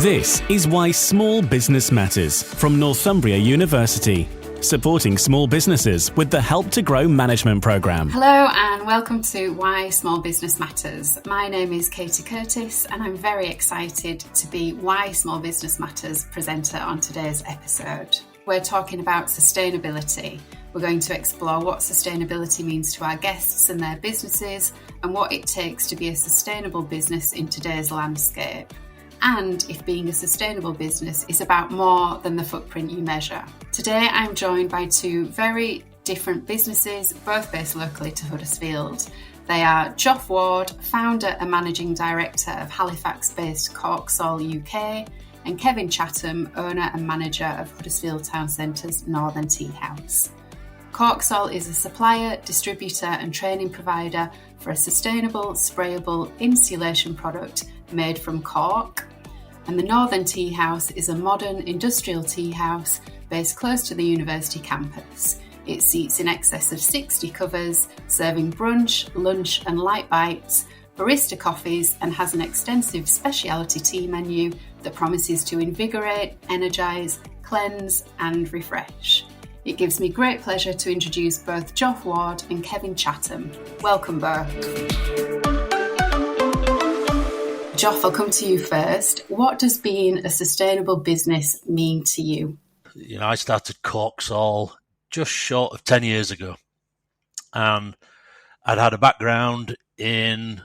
This is Why Small Business Matters from Northumbria University, supporting small businesses with the Help to Grow management programme. Hello and welcome to Why Small Business Matters. My name is Katey Curtis and I'm very excited to be Why Small Business Matters presenter on today's episode. We're talking about sustainability. We're going to explore what sustainability means to our guests and their businesses and what it takes to be a sustainable business in today's landscape. And if being a sustainable business is about more than the footprint you measure. Today I'm joined by two very different businesses, both based locally to Huddersfield. They are Joff Ward, founder and managing director of Halifax-based CorkSol UK, and Kevin Chatham, owner and manager of Huddersfield Town Centre's Northern Teahouse. CorkSol is a supplier, distributor and training provider for a sustainable, sprayable insulation product made from cork. And the Northern Teahouse is a modern industrial tea house based close to the university campus. It seats in excess of 60 covers, serving brunch, lunch and light bites, barista coffees, and has an extensive specialty tea menu that promises to invigorate, energise, cleanse and refresh. It gives me great pleasure to introduce both Joff Ward and Kevin Chatham. Welcome both. Joff, I'll come to you first. What does being a sustainable business mean to you? I started CorkSol just short of 10 years ago. And I'd had a background in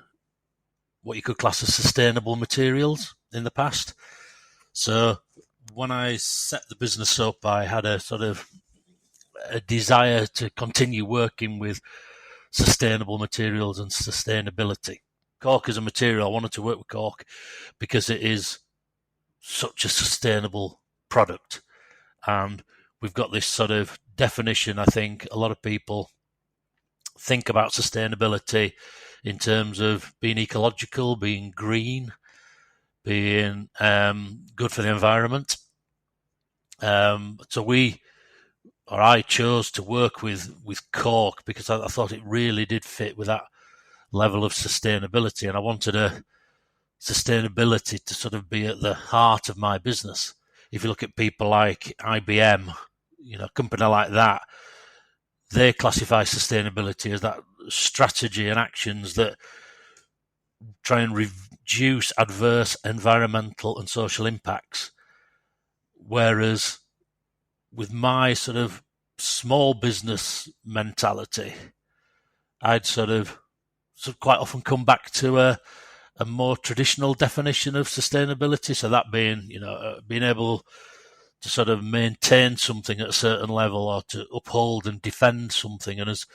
what you could class as sustainable materials in the past. So when I set the business up, I had a sort of a desire to continue working with sustainable materials and sustainability. Cork is a material. I wanted to work with cork because it is such a sustainable product. And we've got this sort of definition. I think a lot of people think about sustainability in terms of being ecological, being green, being good for the environment. I chose to work with cork because I thought it really did fit with that level of sustainability, and I wanted a sustainability to sort of be at the heart of my business. If you look at people like IBM, a company like that, they classify sustainability as that strategy and actions that try and reduce adverse environmental and social impacts. Whereas with my sort of small business mentality, I'd sort of quite often come back to a more traditional definition of sustainability. So that being, being able to sort of maintain something at a certain level or to uphold and defend something. And as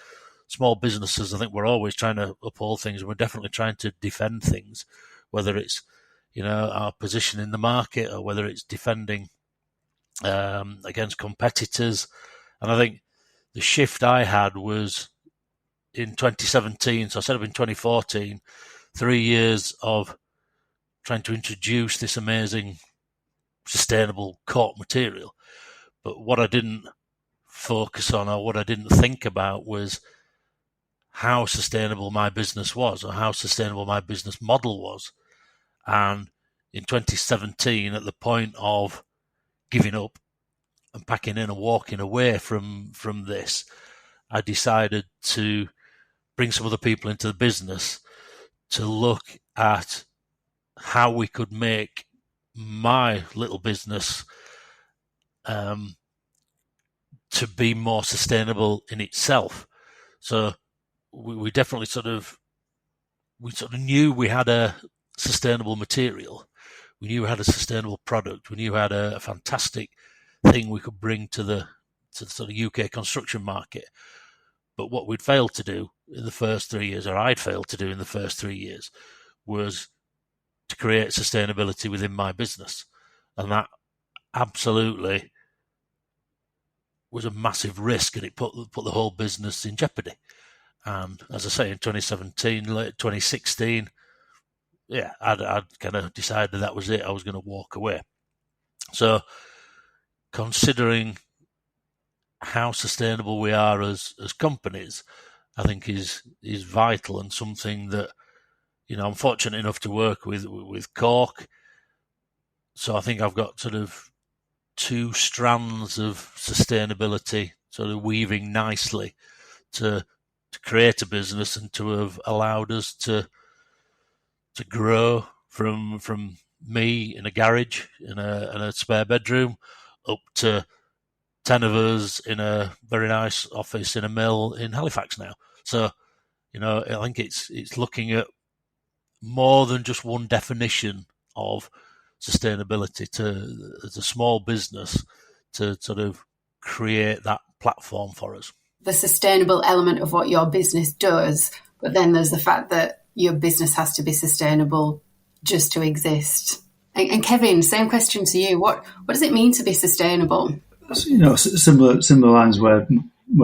small businesses, I think we're always trying to uphold things. We're definitely trying to defend things, whether it's, our position in the market or whether it's defending against competitors. And I think the shift I had was in 2017, so I set up in 2014, 3 years of trying to introduce this amazing sustainable cork material. But what I didn't focus on or what I didn't think about was how sustainable my business was or how sustainable my business model was. And in 2017, at the point of giving up and packing in and walking away from this, I decided to bring some other people into the business to look at how we could make my little business to be more sustainable in itself. So we definitely sort of knew we had a sustainable material. We knew we had a sustainable product. We knew we had a fantastic thing we could bring to the sort of UK construction market. But what we'd failed to do in the first 3 years, or I'd failed to do in the first 3 years, was to create sustainability within my business. And that absolutely was a massive risk, and it put the whole business in jeopardy. And as I say, in 2017, late 2016, I'd kind of decided that was it. I was going to walk away. So considering how sustainable we are as companies, I think is vital and something that, I'm fortunate enough to work with Cork. So I think I've got sort of two strands of sustainability sort of weaving nicely to create a business and to have allowed us to grow from me in a garage in a spare bedroom up to 10 of us in a very nice office in a mill in Halifax now. So, I think it's looking at more than just one definition of sustainability as a small business to sort of create that platform for us. The sustainable element of what your business does, but then there's the fact that your business has to be sustainable just to exist. And Kevin, same question to you. What does it mean to be sustainable? Similar lines where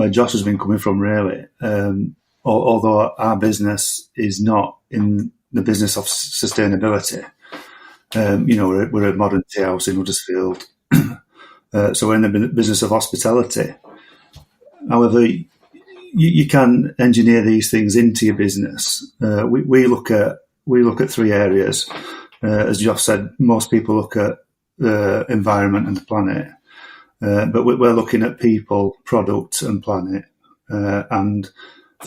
Josh has been coming from, really. Although our business is not in the business of sustainability. We're a modern teahouse in Huddersfield. So we're in the business of hospitality. However, you can engineer these things into your business. We look at three areas. As Joff said, most people look at the environment and the planet, but we're looking at people, product, and planet. And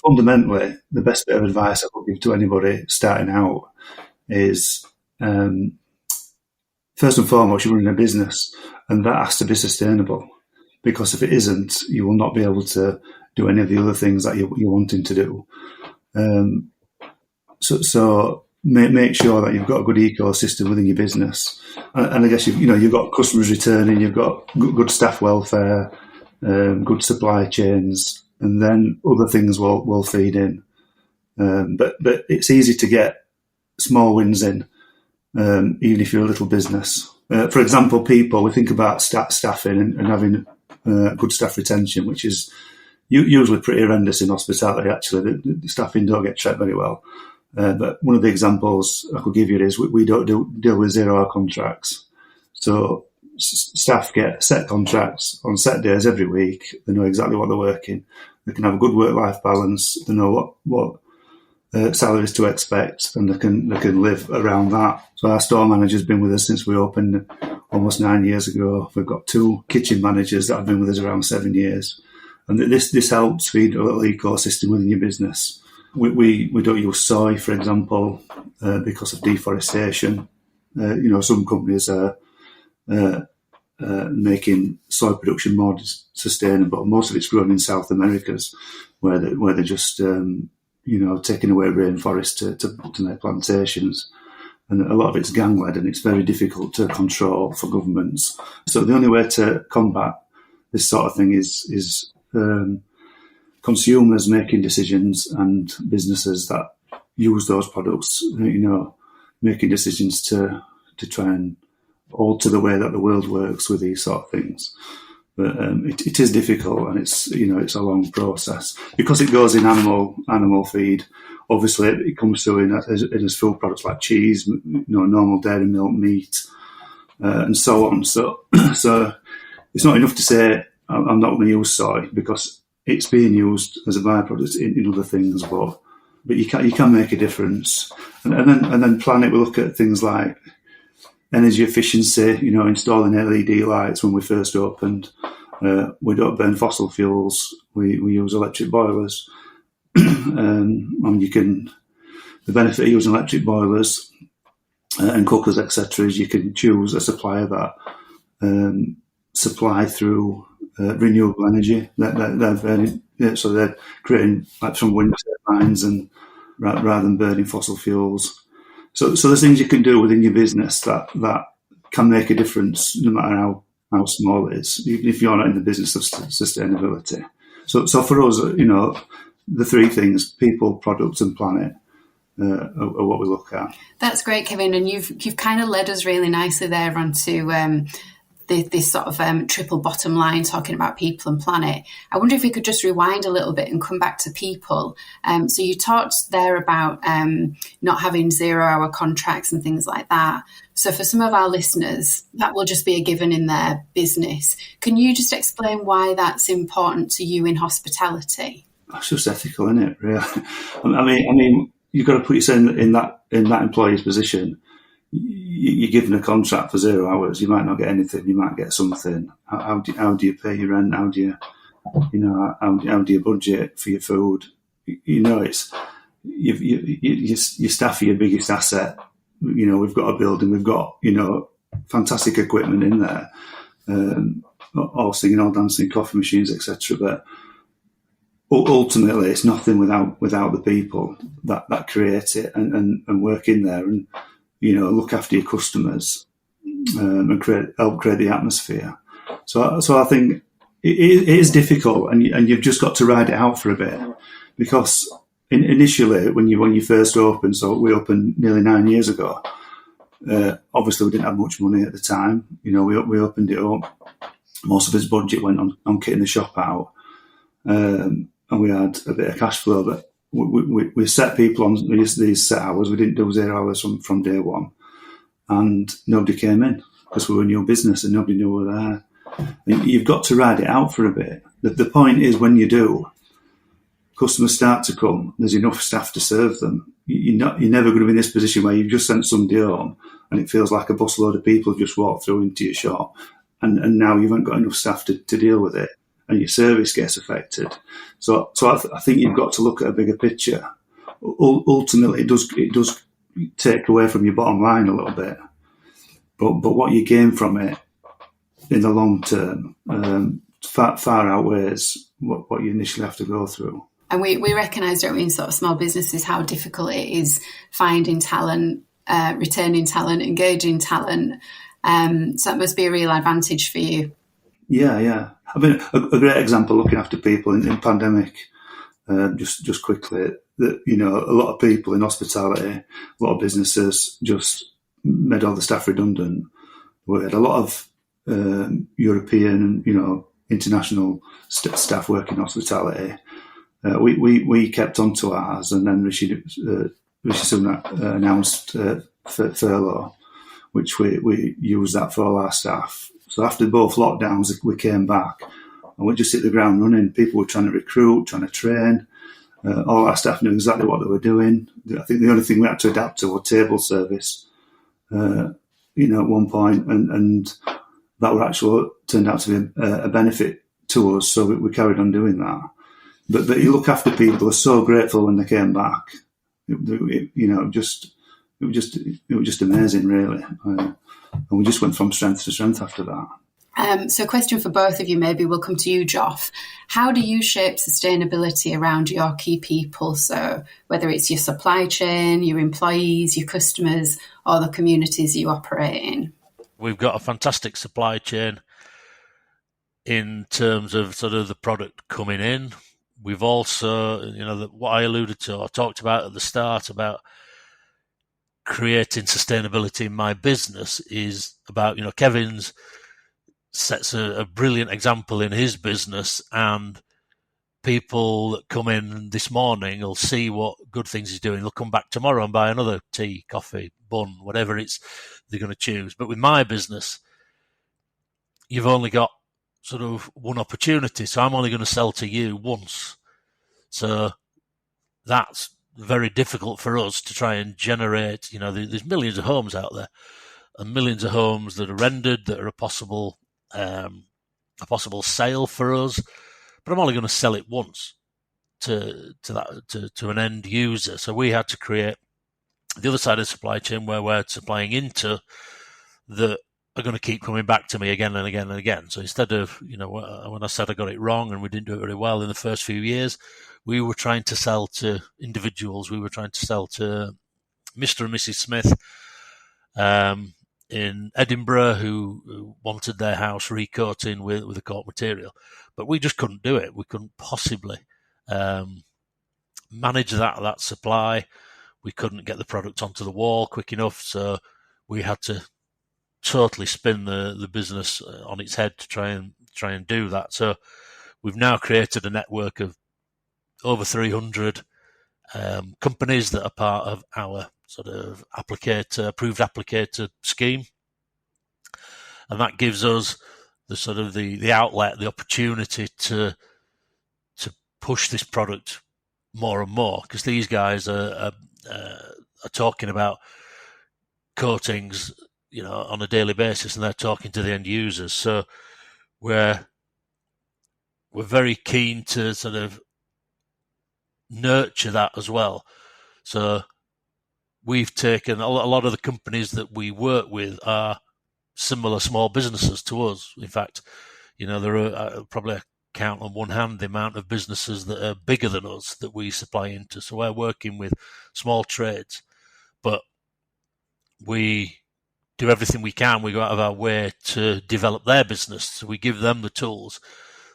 fundamentally, the best bit of advice I would give to anybody starting out is, first and foremost, you're running a business, and that has to be sustainable. Because if it isn't, you will not be able to do any of the other things that you're wanting to do. So make sure that you've got a good ecosystem within your business, and I guess you've got customers returning, you've got good staff welfare, good supply chains, and then other things will feed in. But it's easy to get small wins in, even if you're a little business. For example, we think about staffing and having good staff retention, which is usually pretty horrendous in hospitality. Actually, the staffing don't get checked very well. But one of the examples I could give you is we don't deal with 0-hour contracts. So staff get set contracts on set days every week. They know exactly what they're working. They can have a good work-life balance. They know what salaries to expect, and they can live around that. So our store manager's been with us since we opened almost 9 years ago. We've got 2 kitchen managers that have been with us around 7 years. And this helps feed a little ecosystem within your business. We don't use soy, for example, because of deforestation. Some companies are making soy production more sustainable. Most of it's grown in South Americas, where they're just taking away rainforests to make plantations. And a lot of it's gang-led, and it's very difficult to control for governments. So the only way to combat this sort of thing is consumers making decisions, and businesses that use those products, making decisions to try and alter the way that the world works with these sort of things. But it is difficult, and it's a long process because it goes in animal feed. Obviously, it comes through in as food products like cheese, normal dairy milk, meat, and so on. So it's not enough to say I'm not going to use soy, because it's being used as a byproduct in other things. But you can make a difference. And then planet, we look at things like energy efficiency. Installing LED lights when we first opened. We don't burn fossil fuels. We use electric boilers. The benefit of using electric boilers and cookers, etc., is you can choose a supplier that supply through renewable energy. So they're creating like from wind turbines and rather than burning fossil fuels. So there's things you can do within your business that can make a difference, no matter how small it is, even if you're not in the business of sustainability. So for us, the 3 things: people, product, and planet, are what we look at. That's great, Kevin, and you've kind of led us really nicely there onto this sort of triple bottom line, talking about people and planet. I wonder if we could just rewind a little bit and come back to people. So you talked there about not having 0-hour contracts and things like that. So for some of our listeners, that will just be a given in their business. Can you just explain why that's important to you in hospitality? It's just ethical, isn't it? Really. I mean, you've got to put yourself in that employee's position. you're given a contract for 0 hours, you might not get anything, you might get something. How do you pay your rent? How do you budget for your food? It's your staff are your biggest asset. We've got a building, we've got fantastic equipment in there, all singing, all dancing, coffee machines, etc. But ultimately, it's nothing without the people that create it and work in there and look after your customers and help create the atmosphere. So I think it is difficult, and you've just got to ride it out for a bit, because initially when you first opened, so we opened nearly 9 years ago. Obviously, we didn't have much money at the time. We opened it up. Most of his budget went on kitting the shop out, and we had a bit of cash flow. But we set people on these set hours. We didn't do 0 hours from day one, and nobody came in because we were a new business and nobody knew we were there. And you've got to ride it out for a bit. The point is, when you do, customers start to come. There's enough staff to serve them. You're never going to be in this position where you've just sent somebody home and it feels like a busload of people have just walked through into your shop, and now you haven't got enough staff to deal with it, and your service gets affected. So I think you've got to look at a bigger picture. Ultimately, it does take away from your bottom line a little bit, but what you gain from it in the long term far outweighs what you initially have to go through. And we recognise, don't we, in sort of small businesses, how difficult it is finding talent, retaining talent, engaging talent. So that must be a real advantage for you. Yeah. I mean, a great example looking after people in pandemic, just quickly, that, a lot of people in hospitality, a lot of businesses just made all the staff redundant. We had a lot of European and, international staff working in hospitality. We kept on to ours, and then Rishi Sunak announced furlough, which we used that for all our staff. So after both lockdowns, we came back and we just hit the ground running. People were trying to recruit, trying to train. All our staff knew exactly what they were doing. I think the only thing we had to adapt to was table service, at one point, and that turned out to be a benefit to us. So we carried on doing that. But you look after people who are so grateful when they came back. It was just amazing, really. And we just went from strength to strength after that. So a question for both of you, maybe we'll come to you, Joff. How do you shape sustainability around your key people? So whether it's your supply chain, your employees, your customers, or the communities you operate in? We've got a fantastic supply chain in terms of sort of the product coming in. We've also, what I alluded to or talked about at the start about creating sustainability in my business is about, Kevin's sets a brilliant example in his business, and people that come in this morning will see what good things he's doing. They'll come back tomorrow and buy another tea, coffee, bun, whatever they're going to choose. But with my business, you've only got sort of one opportunity. So I'm only going to sell to you once. So that's very difficult for us to try and generate, there's millions of homes out there and millions of homes that are rendered, that are a possible sale for us. But I'm only going to sell it once to an end user. So we had to create the other side of the supply chain where we're supplying into that are going to keep coming back to me again and again and again. So instead of, when I said I got it wrong and we didn't do it very well in the first few years, we were trying to sell to individuals. We were trying to sell to Mr. and Mrs. Smith in Edinburgh who wanted their house recoating with a cork material. But we just couldn't do it. We couldn't possibly manage that supply. We couldn't get the product onto the wall quick enough. So we had to totally spin the business on its head to try and do that. So we've now created a network of over 300 companies that are part of our sort of approved applicator scheme, and that gives us the sort of the outlet, the opportunity to push this product more and more, because these guys are talking about coatings, on a daily basis, and they're talking to the end users. So we're very keen to sort of nurture that as well. So we've taken a lot of the companies that we work with are similar small businesses to us. In fact, there are probably count on one hand the amount of businesses that are bigger than us that we supply into. So we're working with small trades, but we do everything we can. We go out of our way to develop their business. So we give them the tools,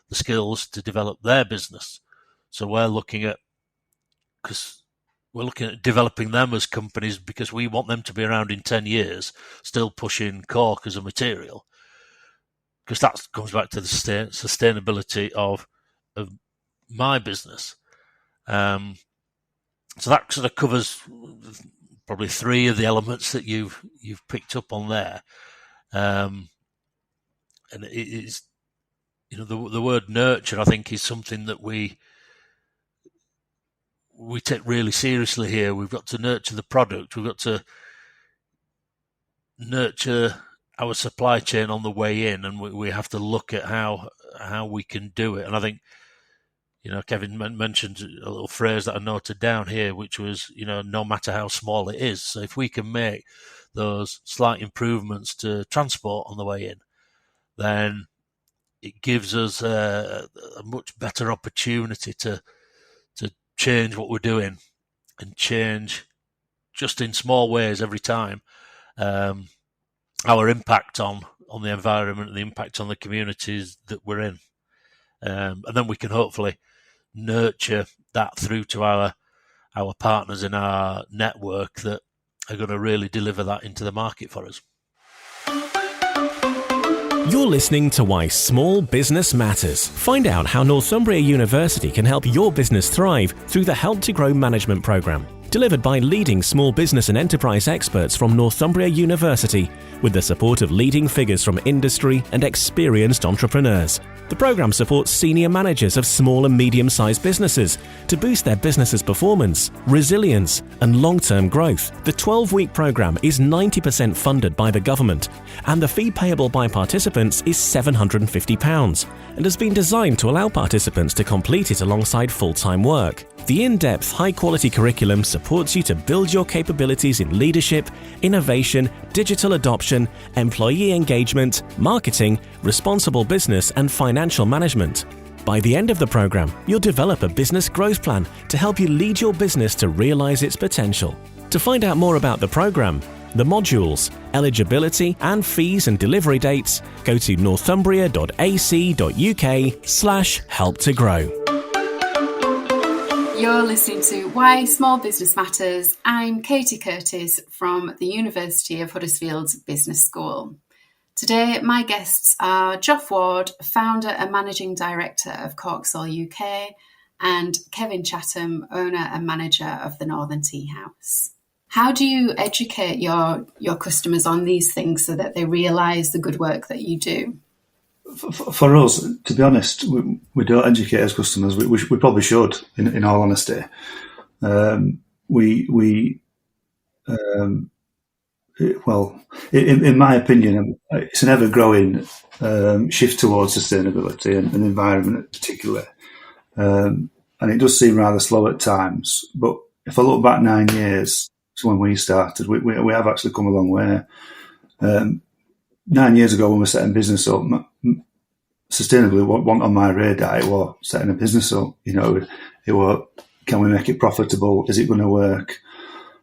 the skills to develop their business. So we're looking at developing them as companies, because we want them to be around in 10 years, still pushing cork as a material. Because that comes back to the sustainability of my business. So that sort of covers probably three of the elements that you've picked up on there. And it is, the word nurture, I think, is something that we take really seriously here. We've got to nurture the product. We've got to nurture our supply chain on the way in, and we have to look at how we can do it. And I think, Kevin mentioned a little phrase that I noted down here, which was, no matter how small it is. So if we can make those slight improvements to transport on the way in, then it gives us a much better opportunity to change what we're doing, and change just in small ways every time our impact on the environment, the impact on the communities that we're in. And then we can hopefully nurture that through to our partners in our network that are going to really deliver that into the market for us. You're listening to Why Small Business Matters. Find out how Northumbria University can help your business thrive through the Help to Grow management programme, delivered by leading small business and enterprise experts from Northumbria University, with the support of leading figures from industry and experienced entrepreneurs. The programme supports senior managers of small and medium-sized businesses to boost their business's performance, resilience and long-term growth. The 12-week programme is 90% funded by the government, and the fee payable by participants is £750 and has been designed to allow participants to complete it alongside full-time work. The in-depth, high-quality curriculum supports you to build your capabilities in leadership, innovation, digital adoption, employee engagement, marketing, responsible business and financial management. By the end of the program, you'll develop a business growth plan to help you lead your business to realize its potential. To find out more about the program, the modules, eligibility and fees and delivery dates, go to northumbria.ac.uk/help-to-grow. You're listening to Why Small Business Matters. I'm Katey Curtis from the University of Huddersfield's Business School. Today, my guests are Joff Ward, founder and managing director of CorkSol UK, and Kevin Chatham, owner and manager of the Northern Teahouse. How do you educate your customers on these things so that they realise the good work that you do? For us, to be honest, we don't educate as customers. We probably should, in all honesty. In my opinion, it's an ever-growing shift towards sustainability and environment particularly. And it does seem rather slow at times. But if I look back 9 years to when we started, we have actually come a long way. 9 years ago when we were setting business up, sustainability wasn't on my radar. It was setting a business up. It was, can we make it profitable? Is it going to work?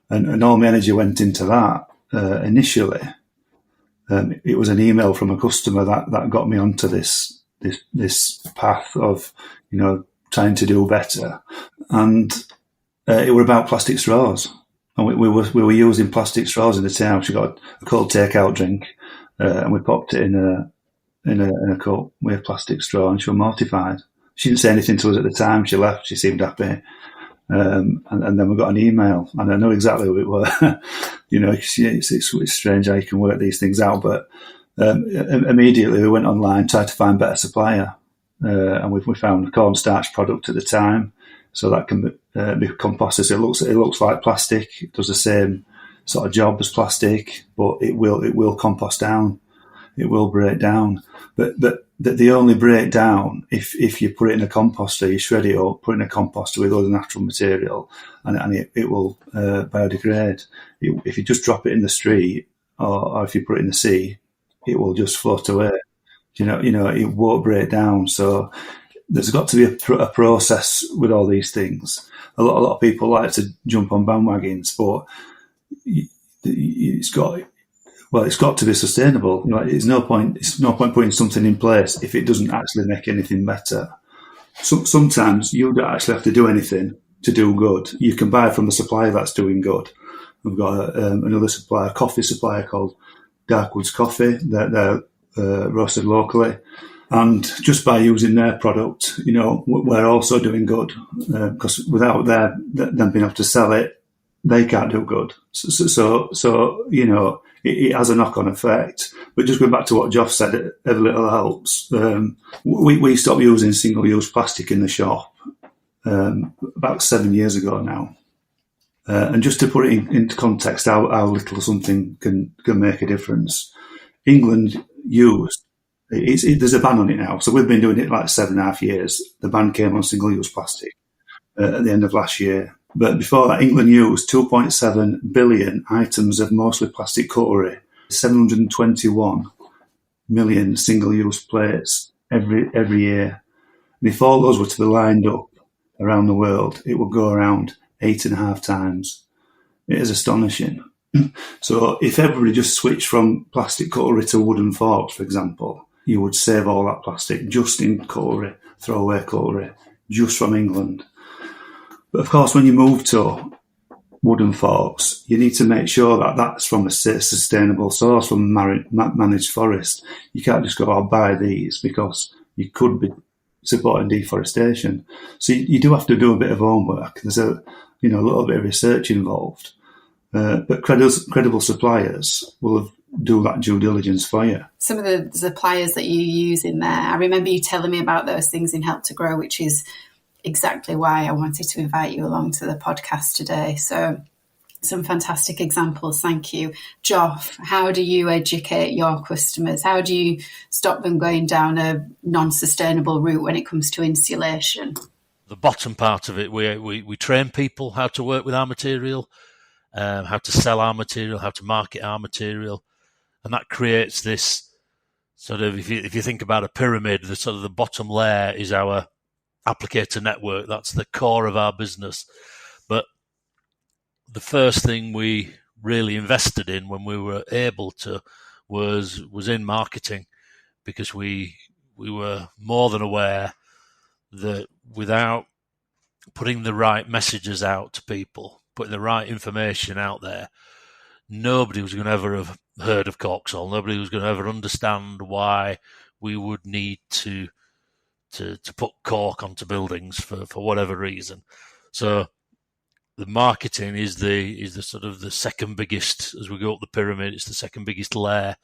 And all my energy went into that. Initially, it was an email from a customer that got me onto this path of, trying to do better. And it were about plastic straws. And we were using plastic straws in the town. She got a cold takeout drink, and we popped it in a cup with a plastic straw, and she was mortified. She didn't say anything to us at the time. She left. She seemed happy. And then we got an email, and I know exactly what it was. It's strange how you can work these things out. But immediately we went online, tried to find better supplier, and we found a cornstarch product at the time, so that can be composted. It looks like plastic. It does the same sort of job as plastic, but it will compost down. It will break down, but they only break down if you put it in a composter, you shred it up, put it in a composter with other natural material, and it will biodegrade. If you just drop it in the street, or if you put it in the sea, it will just float away. You know, it won't break down. So there's got to be a process with all these things. A lot of people like to jump on bandwagons, but it's got to be sustainable. You know, it's no point putting something in place if it doesn't actually make anything better. Sometimes you don't actually have to do anything to do good. You can buy from the supplier that's doing good. We've got another supplier, coffee supplier called Darkwoods Coffee. They're roasted locally, and just by using their product, you know, we're also doing good, because without them being able to sell it, they can't do good. So you know, it has a knock-on effect. But just going back to what Joff said, every little helps. We stopped using single-use plastic in the shop about 7 years ago now. And just to put it into context, how little something can make a difference. England used, there's a ban on it now. So we've been doing it like 7.5 years. The ban came on single-use plastic at the end of last year. But before that, England used 2.7 billion items of mostly plastic cutlery, 721 million single-use plates every year. And if all those were to be lined up around the world, it would go around 8.5 times. It is astonishing. So if everybody just switched from plastic cutlery to wooden forks, for example, you would save all that plastic just in cutlery, throwaway cutlery, just from England. But of course, when you move to wooden forks, you need to make sure that that's from a sustainable source, from a managed forest. You can't just go, I'll buy these, because you could be supporting deforestation. So you do have to do a bit of homework. There's a little bit of research involved. But credible suppliers will do that due diligence for you. Some of the suppliers that you use in there, I remember you telling me about those things in Help to Grow, which is exactly why I wanted to invite you along to the podcast today. So some fantastic examples. Thank you. Joff, how do you educate your customers? How do you stop them going down a non-sustainable route when it comes to insulation? The bottom part of it, we train people how to work with our material, how to sell our material, how to market our material. And that creates this sort of, if you think about a pyramid, the sort of the bottom layer is our applicator network. That's the core of our business. But the first thing we really invested in when we were able to was in marketing, because we were more than aware that without putting the right messages out to people, putting the right information out there, nobody was going to ever have heard of CorkSol. Nobody was going to ever understand why we would need to put cork onto buildings for whatever reason. So the marketing is the sort of the second biggest, as we go up the pyramid. It's the second biggest layer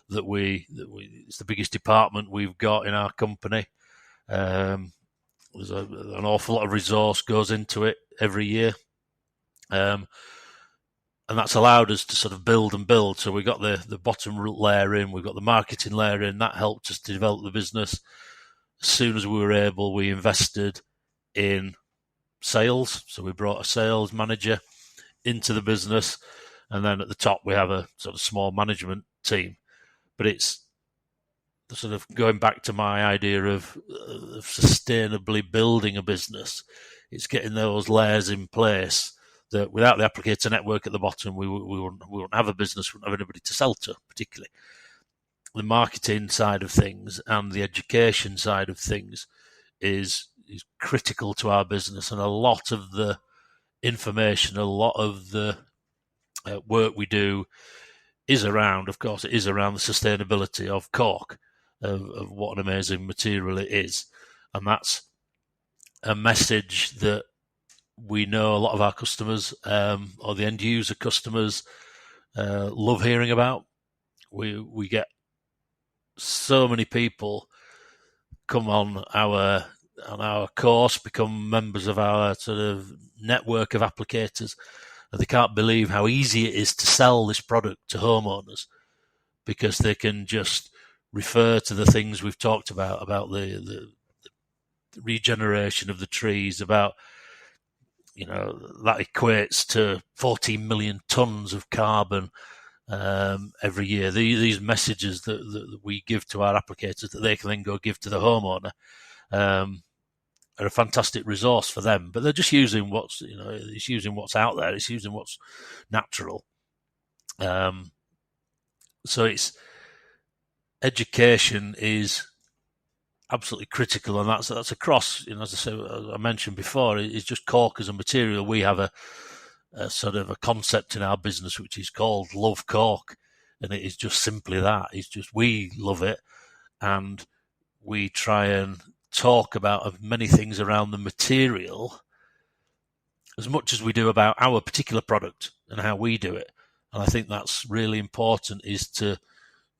that it's the biggest department we've got in our company. There's an awful lot of resource goes into it every year. And that's allowed us to sort of build and build. So we got the bottom layer in, we've got the marketing layer in. That helped us to develop the business. As soon as we were able, we invested in sales. So we brought a sales manager into the business. And then at the top, we have a sort of small management team. But it's the sort of going back to my idea of sustainably building a business. It's getting those layers in place that without the applicator network at the bottom, we wouldn't have a business, we wouldn't have anybody to sell to, particularly. The marketing side of things and the education side of things is critical to our business, and a lot of the information, a lot of the work we do is around, of course, it is around the sustainability of cork, of what an amazing material it is. And that's a message that we know a lot of our customers, or the end user customers, love hearing about. We get so many people come on our course, become members of our sort of network of applicators, and they can't believe how easy it is to sell this product to homeowners, because they can just refer to the things we've talked about the regeneration of the trees, about, you know, that equates to 14 million tons of carbon every year. These messages that we give to our applicators that they can then go give to the homeowner are a fantastic resource for them. But they're just using it's using what's out there. It's using what's natural. So it's education is absolutely critical, and that's across. As I mentioned before, it's just cork as a material. We have a sort of a concept in our business which is called Love Cork, and it is just simply that. It's just we love it, and we try and talk about many things around the material as much as we do about our particular product and how we do it. And I think that's really important, is to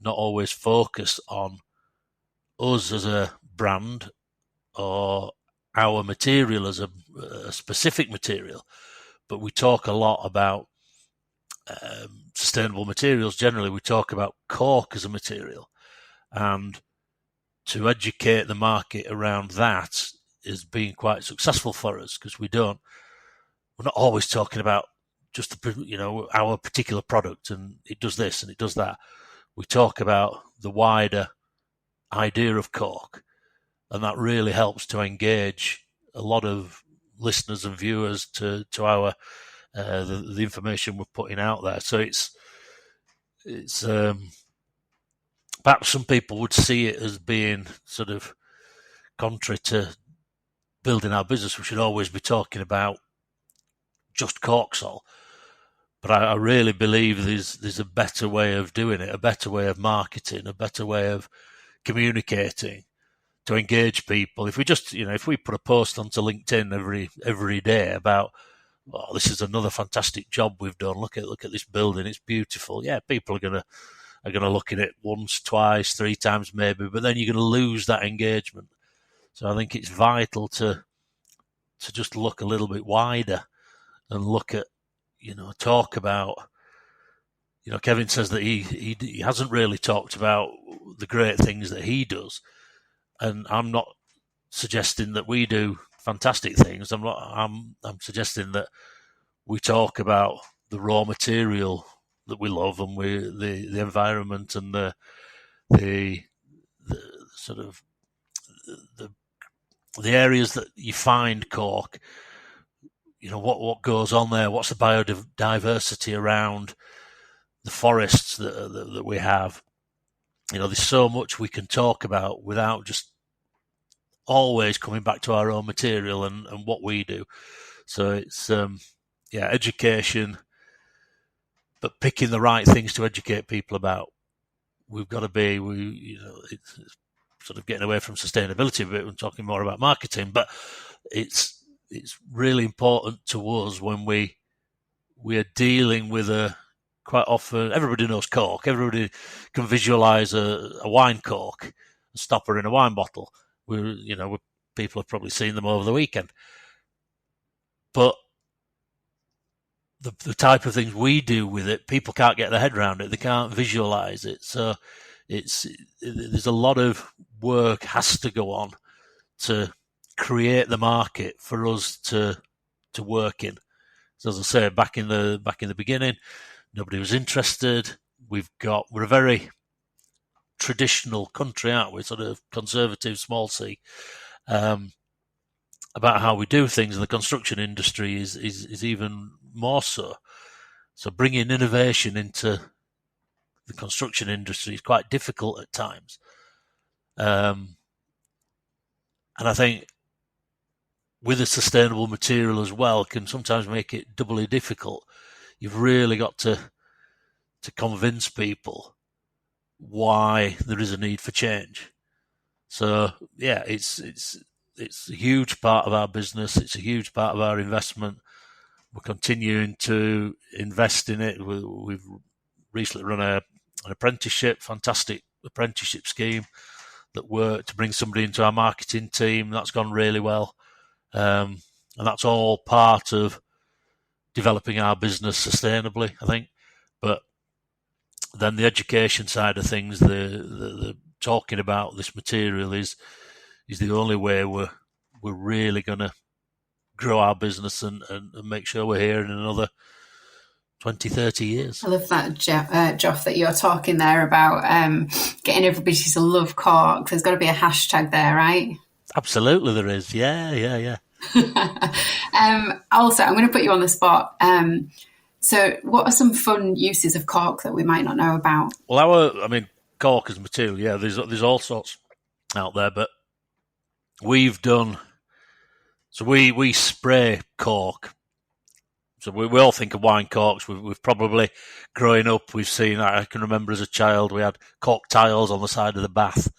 not always focus on us as a brand or our material as a specific material, but we talk a lot about sustainable materials. Generally, we talk about cork as a material, and to educate the market around that is being quite successful for us, because we're not always talking about just our particular product and it does this and it does that. We talk about the wider idea of cork, and that really helps to engage a lot of listeners and viewers to our the information we're putting out there. So it's perhaps some people would see it as being sort of contrary to building our business. We should always be talking about just CorkSol. But I really believe there's a better way of doing it, a better way of marketing, a better way of communicating to engage people. If we just, if we put a post onto LinkedIn every day about, oh, this is another fantastic job we've done. Look at this building, it's beautiful. Yeah, people are gonna look at it once, twice, 3 times maybe, but then you're gonna lose that engagement. So I think it's vital to just look a little bit wider and look at, talk about, Kevin says that he hasn't really talked about the great things that he does, and I'm not suggesting that we do fantastic things. I'm suggesting that we talk about the raw material that we love, and the environment and the sort of the areas that you find cork. What goes on there, what's the biodiversity around the forests that we have. There's so much we can talk about without just always coming back to our own material and what we do. So it's education, but picking the right things to educate people about. We've got to be it's sort of getting away from sustainability a bit and talking more about marketing, but it's really important to us when we are dealing with quite often, everybody knows cork. Everybody can visualise a wine cork, a stopper in a wine bottle. People have probably seen them over the weekend. But the type of things we do with it, people can't get their head around it. They can't visualise it. So there's a lot of work has to go on to create the market for us to work in. So as I say, back in the beginning, nobody was interested. We're a very traditional country, aren't we? Sort of conservative, small c, about how we do things, and the construction industry is even more so. So bringing innovation into the construction industry is quite difficult at times, and I think with a sustainable material as well can sometimes make it doubly difficult. You've really got to convince people why there is a need for change. So yeah, it's a huge part of our business. It's a huge part of our investment. We're continuing to invest in it. We've recently run an apprenticeship, fantastic apprenticeship scheme that worked to bring somebody into our marketing team. That's gone really well. And that's all part of developing our business sustainably, I think. But then the education side of things, the talking about this material is the only way we're really going to grow our business and make sure we're here in another 20, 30 years. I love that, Joff, that you're talking there about getting everybody to love cork. There's got to be a hashtag there, right? Absolutely there is. Yeah. Also, I'm going to put you on the spot. So what are some fun uses of cork that we might not know about? Well, cork as material, yeah, there's all sorts out there, but we've done... So we spray cork. So we all think of wine corks. We've probably, growing up, we've seen, I can remember as a child, we had cork tiles on the side of the bath.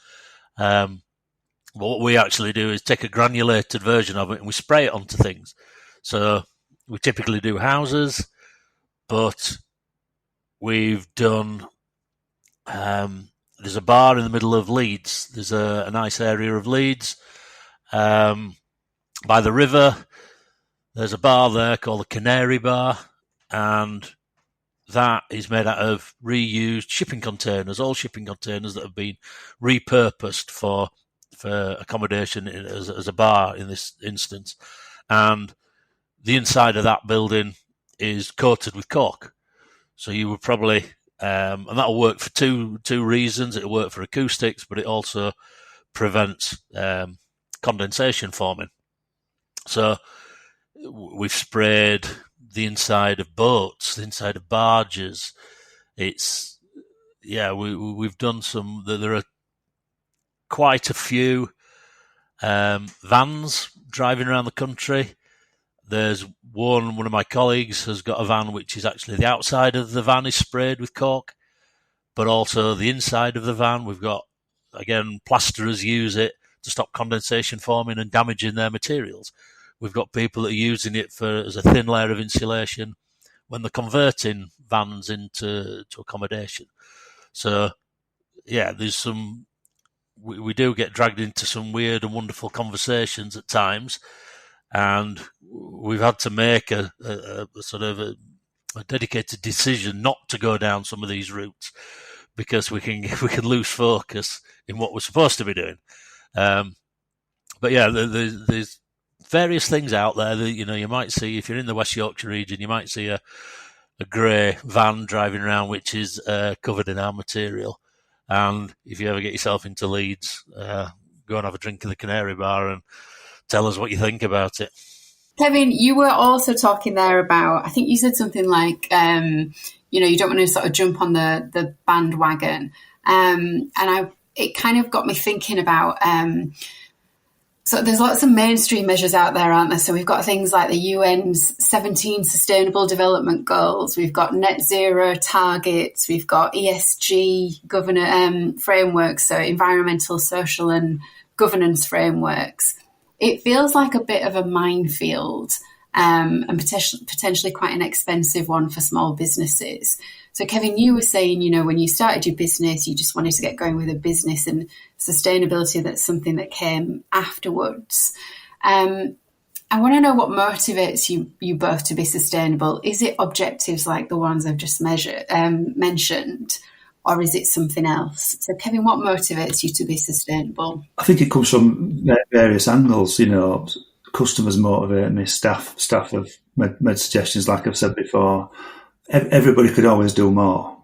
What we actually do is take a granulated version of it and we spray it onto things. So we typically do houses, but we've done... there's a bar in the middle of Leeds. There's a nice area of Leeds. By the river, there's a bar there called the Canary Bar, and that is made out of reused shipping containers, all shipping containers that have been repurposed for accommodation as a bar in this instance. And the inside of that building is coated with cork. So you would probably, and that'll work for two reasons. It'll work for acoustics, but it also prevents condensation forming. So we've sprayed the inside of boats, the inside of barges. We've done some. There are quite a few vans driving around the country. There's one of my colleagues has got a van which is actually the outside of the van is sprayed with cork, but also the inside of the van. We've got, again, plasterers use it to stop condensation forming and damaging their materials. We've got people that are using it as a thin layer of insulation when they're converting vans into accommodation. So, yeah, there's some... We do get dragged into some weird and wonderful conversations at times, and we've had to make a sort of a dedicated decision not to go down some of these routes because we can lose focus in what we're supposed to be doing. But yeah, there's various things out there that, you might see if you're in the West Yorkshire region. You might see a grey van driving around which is covered in our material. And if you ever get yourself into Leeds, go and have a drink in the Canary Bar and tell us what you think about it. Kevin, you were also talking there about, I think you said something like, you don't want to sort of jump on the bandwagon. It kind of got me thinking about, so there's lots of mainstream measures out there, aren't there? So we've got things like the UN's 17 Sustainable Development Goals. We've got net zero targets. We've got ESG frameworks, so environmental, social and governance frameworks. It feels like a bit of a minefield and potentially quite an expensive one for small businesses. So, Kevin, you were saying, when you started your business, you just wanted to get going with a business, and sustainability, that's something that came afterwards. I want to know what motivates you both to be sustainable. Is it objectives like the ones I've just mentioned, or is it something else? So, Kevin, what motivates you to be sustainable? I think it comes from various angles. Customers motivate me, staff have made suggestions, like I've said before. Everybody could always do more.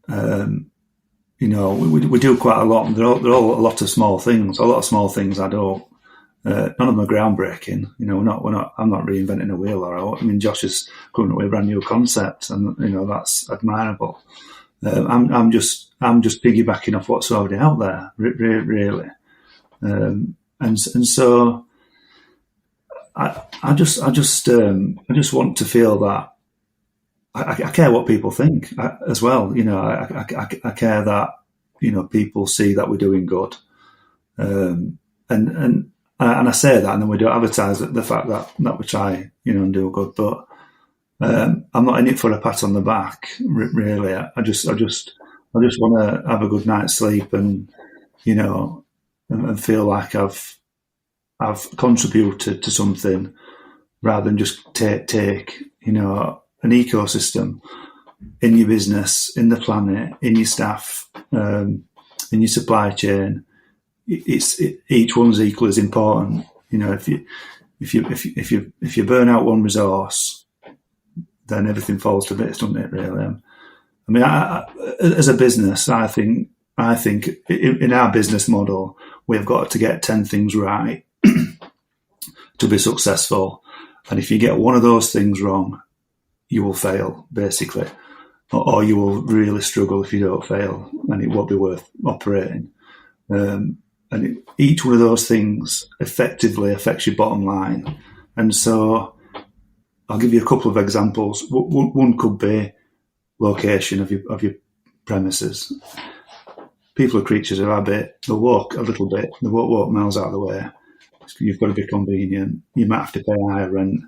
We do quite a lot, and they're all a lot of small things. A lot of small things I don't. None of them are groundbreaking. I'm not reinventing a wheel. Josh is coming up with a brand new concept, and that's admirable. I'm just piggybacking off what's already out there, really. And so I just want to feel that I care what people think as well. I care that people see that we're doing good, and I say that, and then we don't advertise the fact that we try and do good. But I'm not in it for a pat on the back, really. I just want to have a good night's sleep and and feel like I've contributed to something rather than just take an ecosystem in your business, in the planet, in your staff, in your supply chain. Each one's equally as important. If you burn out one resource, then everything falls to bits, doesn't it? Really. As a business, I think in our business model, we've got to get 10 things right to be successful. And if you get one of those things wrong, you will fail, basically, or you will really struggle if you don't fail, and it won't be worth operating. And each one of those things effectively affects your bottom line. And so I'll give you a couple of examples. One could be location of your premises. People are creatures of habit. They'll walk a little bit. They won't walk miles out of the way. You've got to be convenient. You might have to pay higher rent.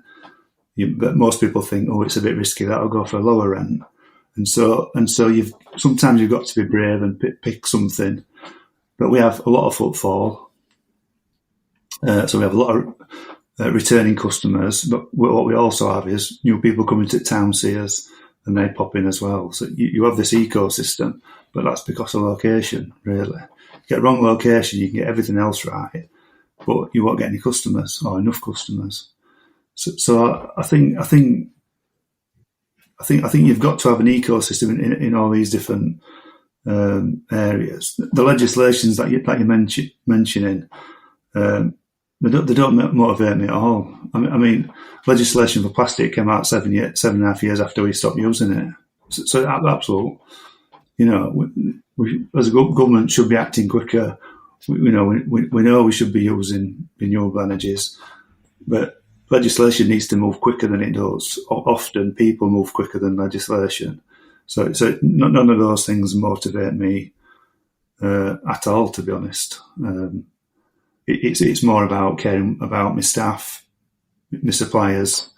But most people think, it's a bit risky. That'll go for a lower rent. And so sometimes you've got to be brave and pick something. But we have a lot of footfall. So we have a lot of returning customers. But what we also have is new people coming to town, see us, and they pop in as well. So you have this ecosystem, but that's because of location, really. You get the wrong location, you can get everything else right, but you won't get any customers or enough customers. So I think you've got to have an ecosystem in all these different areas. The legislations that you're mentioning, they don't motivate me at all. I mean, legislation for plastic came out 7.5 years after we stopped using it. So absolute, we as a government should be acting quicker. We know we should be using renewable energies, but legislation needs to move quicker than it does. Often people move quicker than legislation. So none of those things motivate me at all, to be honest. It's more about caring about my staff, my suppliers.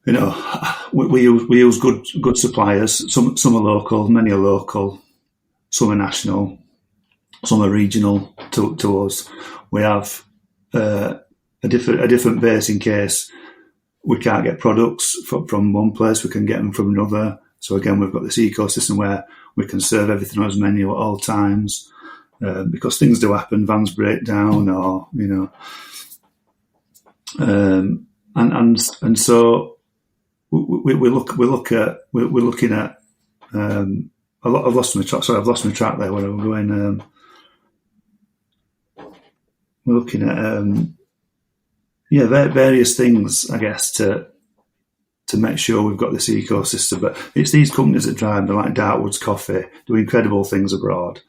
We use good suppliers. Some are local, many are local. Some are national, some are regional to us. We have a different base in case we can't get products from one place, we can get them from another. So again, we've got this ecosystem where we can serve everything on as menu at all times, because things do happen, vans break down, or and so we're looking at. I've lost my track. Sorry, I've lost my track there. When I'm going, we're looking at various things, I guess, to make sure we've got this ecosystem. But it's these companies that drive them, like Dartwood's Coffee, do incredible things abroad.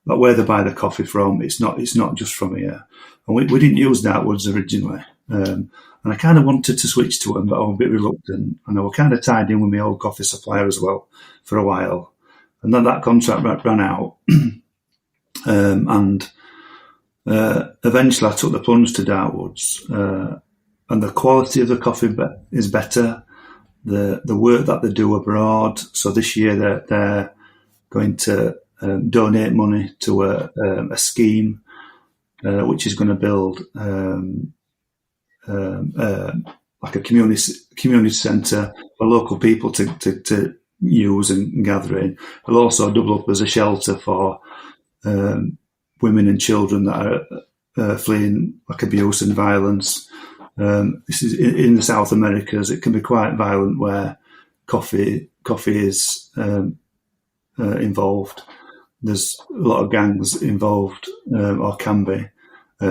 Like where they buy the coffee from, it's not just from here. And we didn't use Dartwood's originally, and I kind of wanted to switch to them, but I was a bit reluctant. And I was kind of tied in with my old coffee supplier as well for a while. And then that contract ran out, and eventually I took the plunge to Dartwood's, and the quality of the coffee is better. The work that they do abroad. So this year they're going to donate money to a scheme which is going to build like a community centre for local people to use and gather in. It'll also double up as a shelter for women and children that are fleeing like abuse and violence. This is in the South Americas. It can be quite violent where coffee is involved. There's a lot of gangs involved, or can be.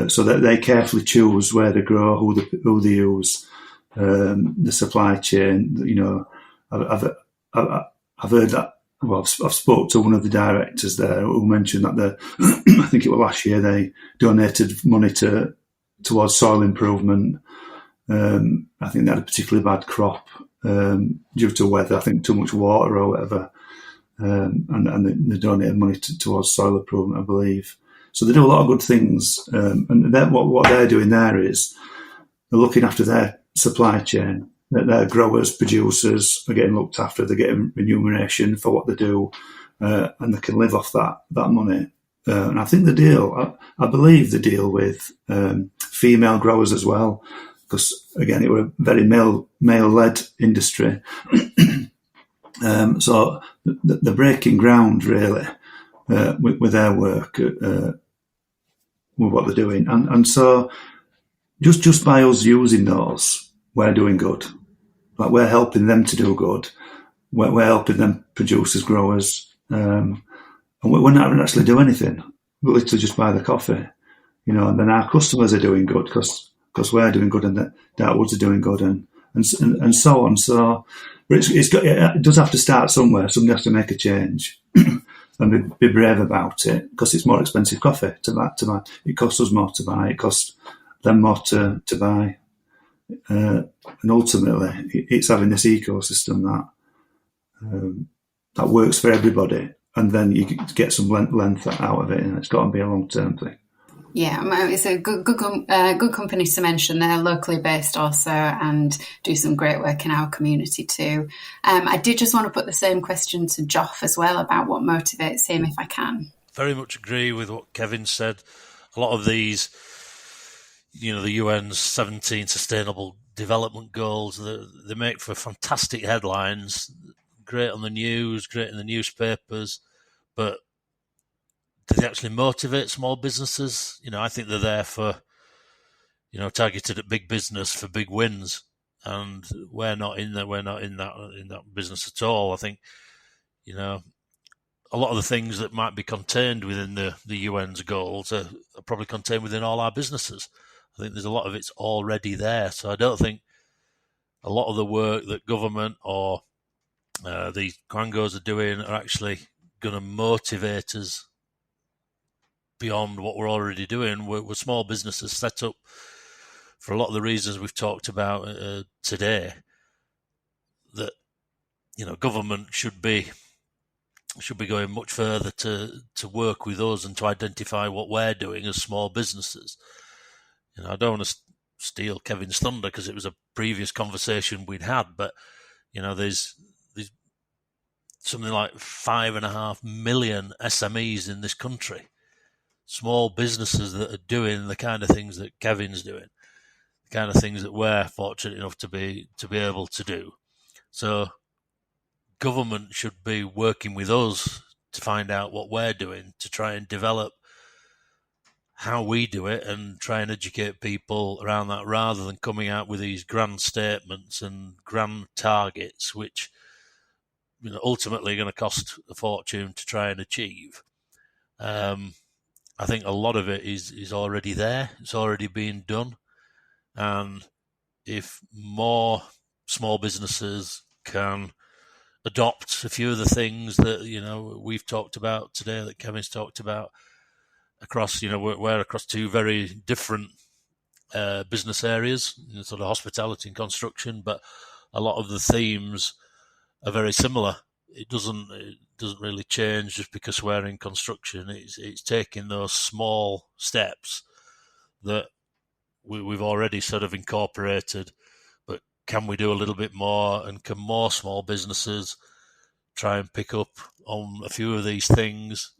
So that they carefully choose where they grow, who they use, the supply chain. I've heard that. Well, I've spoke to one of the directors there who mentioned that I think it was last year, they donated money towards soil improvement. I think they had a particularly bad crop due to weather. I think too much water or whatever, and they donated money towards soil improvement, I believe. So they do a lot of good things, and what they're doing there is they're looking after their supply chain. Their growers, producers are getting looked after. They're getting remuneration for what they do, and they can live off that money. And I think I believe the deal with female growers as well. because again, it was a very male-led industry. So they're breaking ground really with their work, with what they're doing, and so just by us using those, we're doing good. Like, we're helping them to do good. We're helping them, producers, growers, and we're not having to actually do anything. We literally just buy the coffee, and then our customers are doing good because we're doing good, and the Dartwoods are doing good, and so on. So, but it does have to start somewhere. Somebody has to make a change and be brave about it, because it's more expensive coffee to buy. It costs us more to buy. It costs them more to buy. And ultimately, it's having this ecosystem that works for everybody, and then you get some length out of it, and it's got to be a long-term thing. Yeah, it's a good company to mention. They're locally based also and do some great work in our community too. I did just want to put the same question to Joff as well about what motivates him, if I can. Very much agree with what Kevin said. A lot of these, the UN's 17 Sustainable Development Goals, they make for fantastic headlines, great on the news, great in the newspapers, but do they actually motivate small businesses? I think they're there for, targeted at big business for big wins, and we're not in there. We're not in that business at all. I think, a lot of the things that might be contained within the UN's goals are probably contained within all our businesses. I think there's a lot of it's already there. So I don't think a lot of the work that government or the Quangos are doing are actually going to motivate us beyond what we're already doing. We're small businesses set up for a lot of the reasons we've talked about today, that government should be going much further to work with us and to identify what we're doing as small businesses. I don't want to steal Kevin's thunder because it was a previous conversation we'd had, but there's something like 5.5 million SMEs in this country. Small businesses that are doing the kind of things that Kevin's doing, the kind of things that we're fortunate enough to be able to do. So government should be working with us to find out what we're doing, to try and develop how we do it and try and educate people around that, rather than coming out with these grand statements and grand targets, which ultimately are going to cost a fortune to try and achieve. I think a lot of it is already there. It's already being done. And if more small businesses can adopt a few of the things that, we've talked about today, that Kevin's talked about, across, we're across two very different business areas, sort of hospitality and construction, but a lot of the themes are very similar. It doesn't really change just because we're in construction. It's taking those small steps that we've already sort of incorporated, but can we do a little bit more, and can more small businesses try and pick up on a few of these things?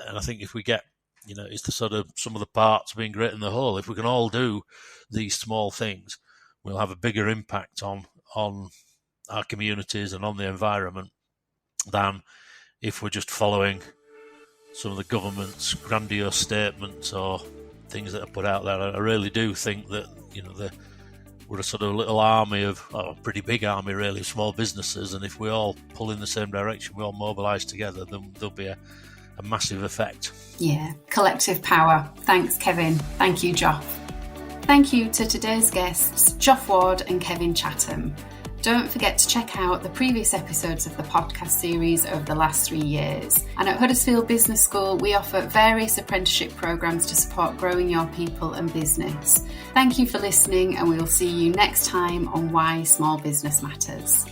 And I think if we get, it's the sort of some of the parts being great in the whole. If we can all do these small things, we'll have a bigger impact on our communities and on the environment than if we're just following some of the government's grandiose statements or things that are put out there. I really do think that, we're a sort of little army a pretty big army really, of small businesses, and if we all pull in the same direction, we all mobilise together, then there'll be a massive effect. Yeah, collective power. Thanks, Kevin. Thank you, Joff. Thank you to today's guests, Joff Ward and Kevin Chatham. Don't forget to check out the previous episodes of the podcast series over the last 3 years. And at Huddersfield Business School, we offer various apprenticeship programmes to support growing your people and business. Thank you for listening, and we will see you next time on Why Small Business Matters.